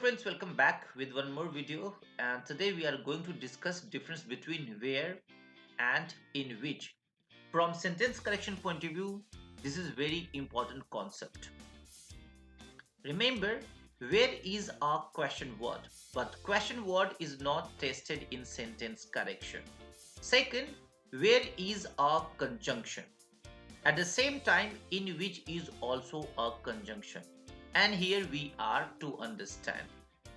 friends, welcome back with one more video, and today we are going to discuss difference between where and in which. From sentence correction point of view, this is very important concept. Remember, where is a question word, but question word is not tested in sentence correction. Second, where is a conjunction. At the same time, in which is also a conjunction. And here we are to understand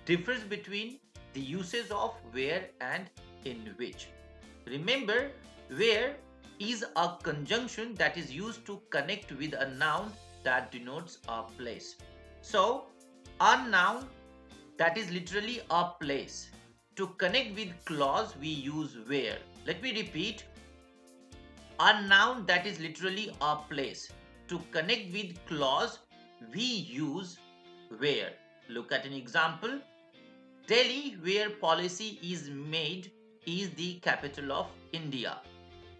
difference between the uses of where and in which. Remember, where is a conjunction that is used to connect with a noun that denotes a place. So, a noun that is literally a place. To connect with clause, we use where. Let me repeat, a noun that is literally a place. To connect with clause, we use where. Look at an example. Delhi, where policy is made, is the capital of India.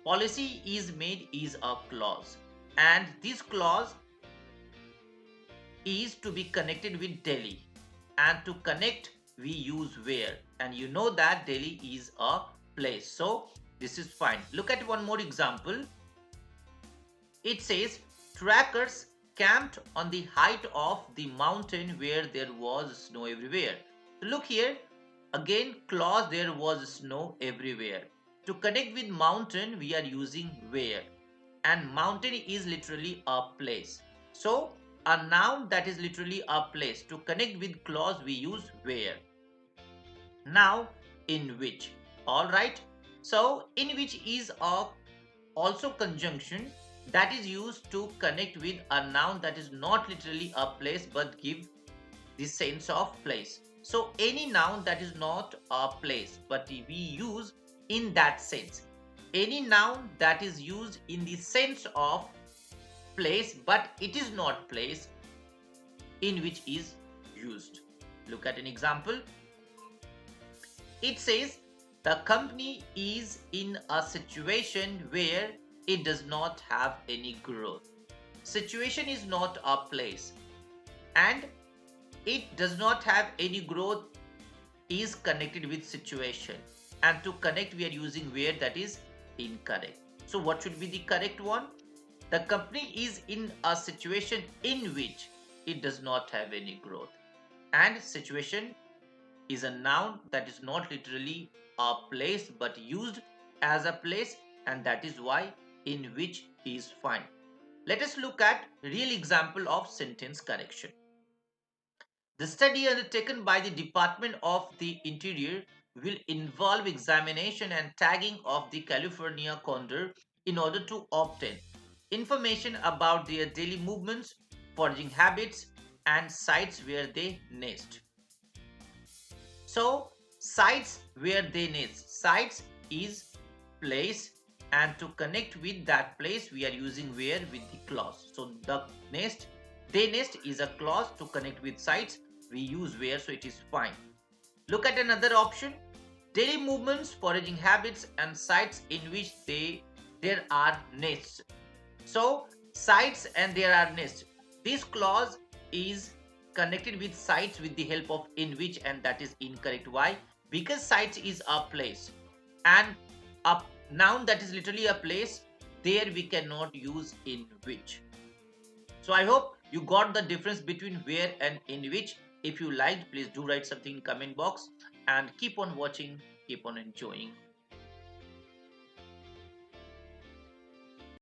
Policy is made is a clause, and this clause is to be connected with Delhi. And to connect, we use where. And you know that Delhi is a place. So this is fine. Look at one more example. It says trackers camped on the height of the mountain where there was snow everywhere. Look here, again clause there was snow everywhere. To connect with mountain we are using where, and mountain is literally a place. So a noun that is literally a place. To connect with clause we use where. Now in which. Alright. So in which is a also conjunction that is used to connect with a noun that is not literally a place but give the sense of place. So any noun that is not a place but we use in that sense. Any noun that is used in the sense of place but it is not place, in which is used. Look at an example. It says the company is in a situation where it does not have any growth. Situation is not a place, and it does not have any growth is connected with situation, and to connect we are using where, that is incorrect. So what should be the correct one? The company is in a situation in which it does not have any growth, and situation is a noun that is not literally a place but used as a place, and that is why in which is fine. Let us look at real example of sentence correction. The study undertaken by the Department of the Interior will involve examination and tagging of the California condor in order to obtain information about their daily movements, foraging habits, and sites where they nest. So sites where they nest. Sites is place, and to connect with that place we are using where with the clause. So the nest, they nest is a clause. To connect with sites we use where, so it is fine. Look at another option. Daily movements, foraging habits, and sites in which there are nests. So sites and there are nests. This clause is connected with sites with the help of in which, and that is incorrect. Why? Because sites is a place, and a noun that is literally a place, there we cannot use in which. So I hope you got the difference between where and in which. If you liked, please do write something in comment box, and keep on watching, keep on enjoying.